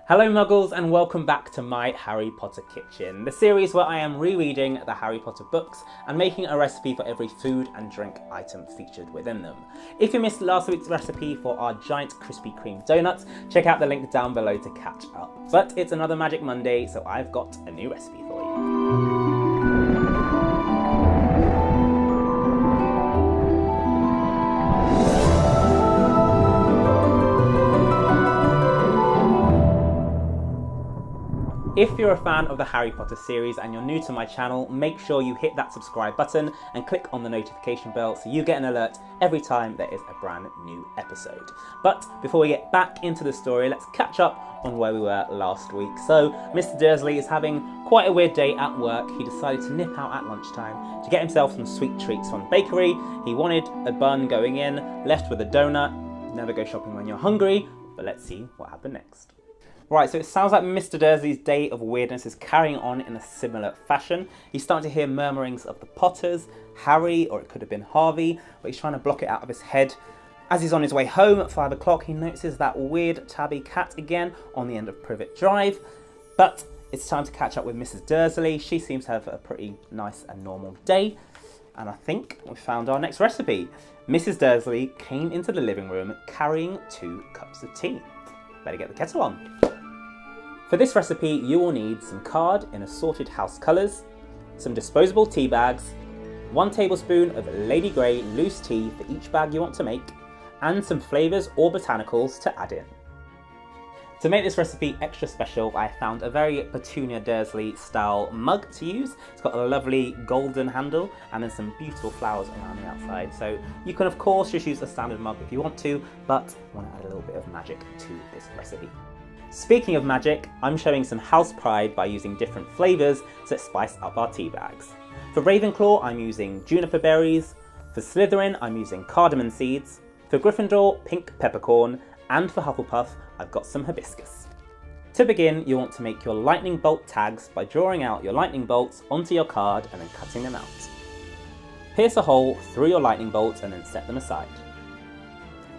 Hello Muggles and welcome back to my Harry Potter kitchen, the series where I am rereading the Harry Potter books and making a recipe for every food and drink item featured within them. If you missed last week's recipe for our giant Krispy Kreme donuts, check out the link down below to catch up. But it's another Magic Monday, so I've got a new recipe for you. If you're a fan of the Harry Potter series and you're new to my channel, make sure you hit that subscribe button and click on the notification bell so you get an alert every time there is a brand new episode. But before we get back into the story, let's catch up on where we were last week. So Mr. Dursley is having quite a weird day at work. He decided to nip out at lunchtime to get himself some sweet treats from the bakery. He wanted a bun going in, left with a donut. Never go shopping when you're hungry, but let's see what happened next. Right, so it sounds like Mr. Dursley's day of weirdness is carrying on in a similar fashion. He's starting to hear murmurings of the Potters, Harry, or it could have been Harvey, but he's trying to block it out of his head. As he's on his way home at 5 o'clock, he notices that weird tabby cat again on the end of Privet Drive. But it's time to catch up with Mrs. Dursley. She seems to have a pretty nice and normal day. And I think we found our next recipe. Mrs. Dursley came into the living room carrying 2 cups of tea. Better get the kettle on. For this recipe, you will need some card in assorted house colours, some disposable tea bags, 1 tablespoon of Lady Grey loose tea for each bag you want to make, and some flavours or botanicals to add in. To make this recipe extra special, I found a very Petunia Dursley style mug to use. It's got a lovely golden handle and then some beautiful flowers around the outside. So you can of course just use a standard mug if you want to, but I want to add a little bit of magic to this recipe. Speaking of magic, I'm showing some house pride by using different flavours to spice up our tea bags. For Ravenclaw, I'm using juniper berries. For Slytherin, I'm using cardamom seeds. For Gryffindor, pink peppercorn. And for Hufflepuff, I've got some hibiscus. To begin, you want to make your lightning bolt tags by drawing out your lightning bolts onto your card and then cutting them out. Pierce a hole through your lightning bolts and then set them aside.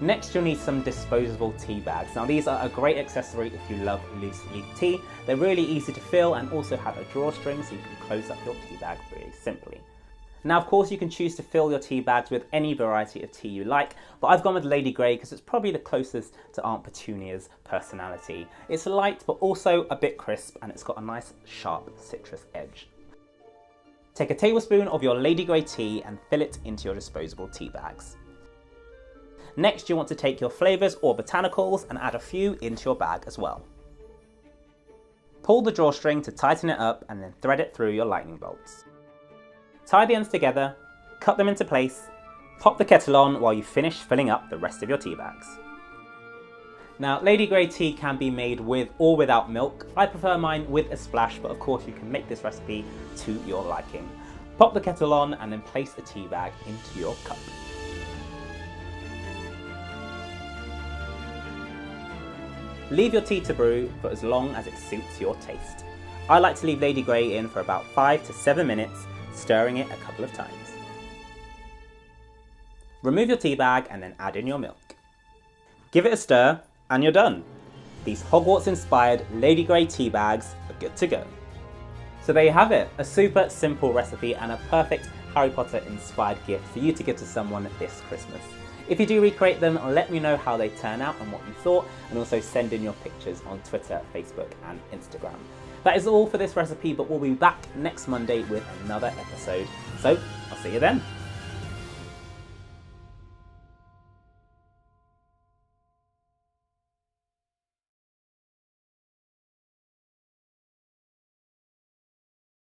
Next, you'll need some disposable tea bags. Now these are a great accessory if you love loose leaf tea. They're really easy to fill and also have a drawstring so you can close up your tea bag very simply. Now of course you can choose to fill your tea bags with any variety of tea you like, but I've gone with Lady Grey because it's probably the closest to Aunt Petunia's personality. It's light but also a bit crisp and it's got a nice sharp citrus edge. Take a tablespoon of your Lady Grey tea and fill it into your disposable tea bags. Next, you want to take your flavours or botanicals and add a few into your bag as well. Pull the drawstring to tighten it up and then thread it through your lightning bolts. Tie the ends together, cut them into place, pop the kettle on while you finish filling up the rest of your tea bags. Now, Lady Grey tea can be made with or without milk. I prefer mine with a splash, but of course you can make this recipe to your liking. Pop the kettle on and then place a tea bag into your cup. Leave your tea to brew for as long as it suits your taste. I like to leave Lady Grey in for about 5 to 7 minutes, stirring it a couple of times. Remove your tea bag and then add in your milk. Give it a stir and you're done. These Hogwarts inspired Lady Grey tea bags are good to go. So there you have it, a super simple recipe and a perfect Harry Potter inspired gift for you to give to someone this Christmas. If you do recreate them, let me know how they turn out and what you thought, and also send in your pictures on Twitter, Facebook and Instagram. That is all for this recipe, but we'll be back next Monday with another episode. So I'll see you then.